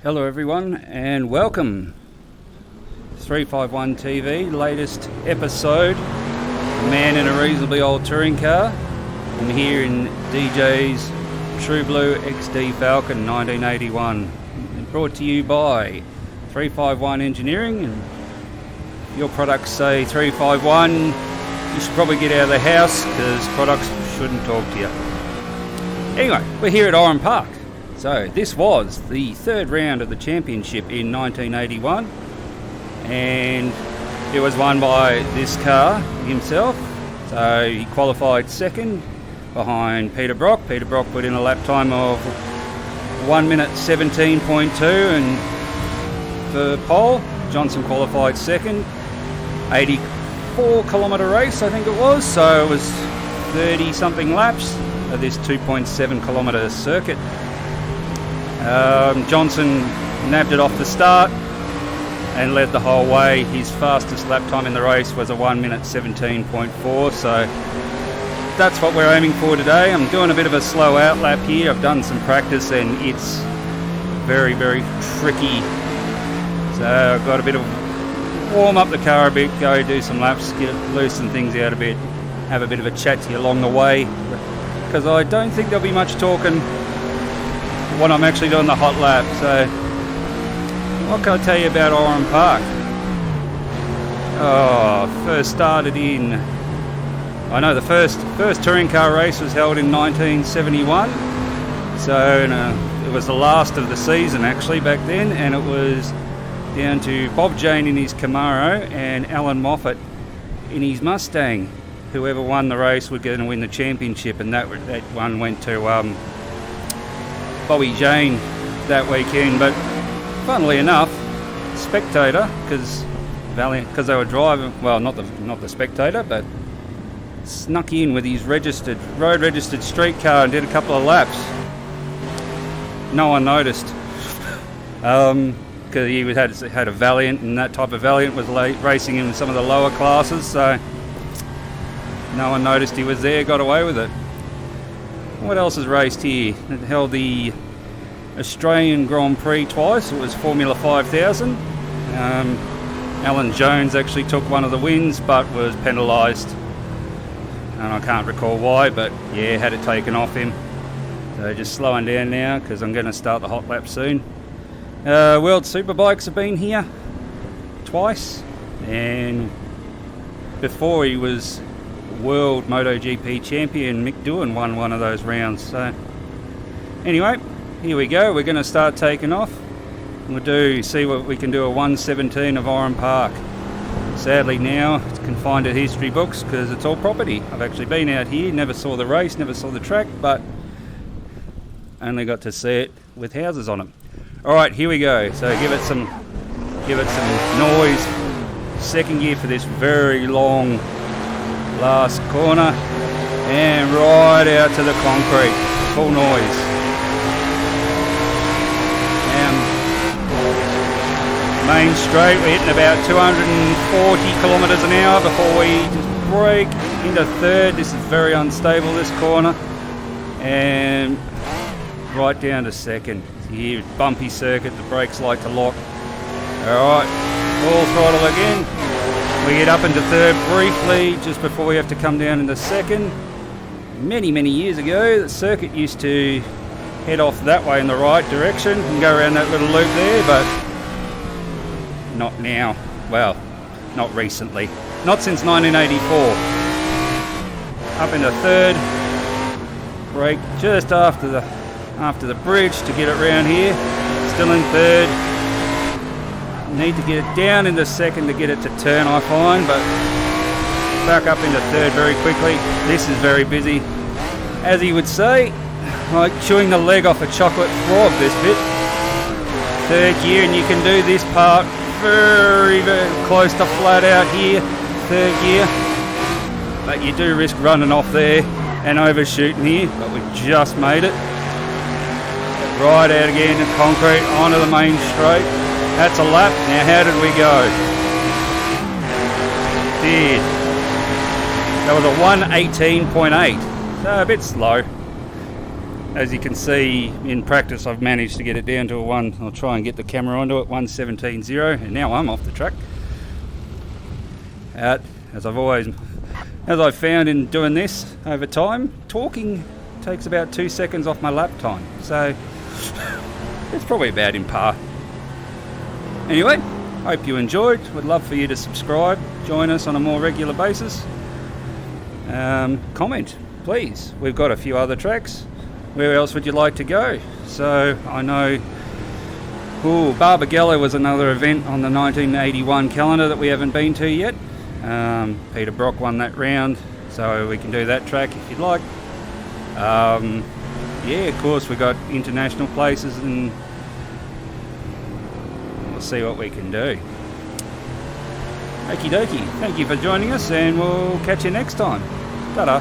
Hello everyone and welcome. 351 TV, latest episode. A man in a reasonably old touring car. I'm here in DJ's Tru-Blu XD Falcon 1981. Brought to you by 351 Engineering. And if your products say 351, you should probably get out of the house because products shouldn't talk to you. Anyway, we're here at Oran Park. So this was the third round of the championship in 1981 and it was won by this car himself. So he qualified second behind Peter Brock. Peter Brock put in a lap time of 1 minute 17.2 and for pole. Johnson qualified second. 84 kilometre race I think it was, so it was 30 something laps of this 2.7 kilometre circuit. Johnson nabbed it off the start and led the whole way. His fastest lap time in the race was a 1 minute 17.4, so that's what we're aiming for today. I'm doing a bit of a slow out lap here. I've done some practice and it's very, very tricky. So I've got a bit of warm up the car a bit, go do some laps, loosen things out a bit, have a bit of a chat to you along the way, because I don't think there'll be much talking when I'm actually doing the hot lap. So what can I tell you about Oran Park? First started in, I know the first touring car race was held in 1971, so it was the last of the season actually back then, and it was down to Bob Jane in his Camaro and Alan Moffat in his Mustang. Whoever won the race would going to win the championship, and that one went to Bobby Jane that weekend. But funnily enough, Spectator, because they were driving, well, not the Spectator, but snuck in with his road registered street car and did a couple of laps. No one noticed, because he had a Valiant, and that type of Valiant was racing in some of the lower classes, so no one noticed he was there, got away with it. What else has raced here? It held the Australian Grand Prix twice. It was Formula 5000. Alan Jones actually took one of the wins but was penalised. And I can't recall why, but yeah, had it taken off him. So just slowing down now because I'm going to start the hot lap soon. World Superbikes have been here twice. And before he was World MotoGP champion, Mick Doohan won one of those rounds. So anyway, here we go. We're going to start taking off. We'll see what we can do a 117 of Oran Park. Sadly now it's confined to history books because it's all property. I've actually been out here, never saw the race, never saw the track, but only got to see it with houses on it. All right, here we go. So give it some noise. Second gear for this very long last corner and right out to the concrete. Full noise. Main straight, we're hitting about 240 kilometres an hour before we just brake into third. This is very unstable, this corner, and right down to second. Here, bumpy circuit, the brakes like to lock. Alright, full throttle again. We get up into third briefly just before we have to come down into second. Many years ago, the circuit used to head off that way in the right direction and go around that little loop there, but not now. Well, not recently. Not since 1984. Up into third. Brake just after the bridge to get it round here. Still in third. Need to get it down into second to get it to turn, I find, but back up into third very quickly. This is very busy. As he would say, like chewing the leg off a chocolate frog, this bit. Third gear, and you can do this part very, very close to flat out here. Third gear. But you do risk running off there and overshooting here, but we just made it. Right out again to concrete, onto the main straight. That's a lap. Now how did we go? That was a 1:18.8. So a bit slow. as you can see in practice, I've managed to get it down to a one. I'll try and get the camera onto it, 1:17.0, and now I'm off the track. As I've found in doing this over time, talking takes about 2 seconds off my lap time, so it's probably about in par. Anyway, hope you enjoyed. Would love for you to subscribe, join us on a more regular basis. Comment, please. We've got a few other tracks. Where else would you like to go? So I know Barbagallo was another event on the 1981 calendar that we haven't been to yet. Peter Brock won that round, so we can do that track if you'd like. Yeah, of course we've got international places, and we'll see what we can do. Okie dokie, thank you for joining us, and we'll catch you next time. Ta-da.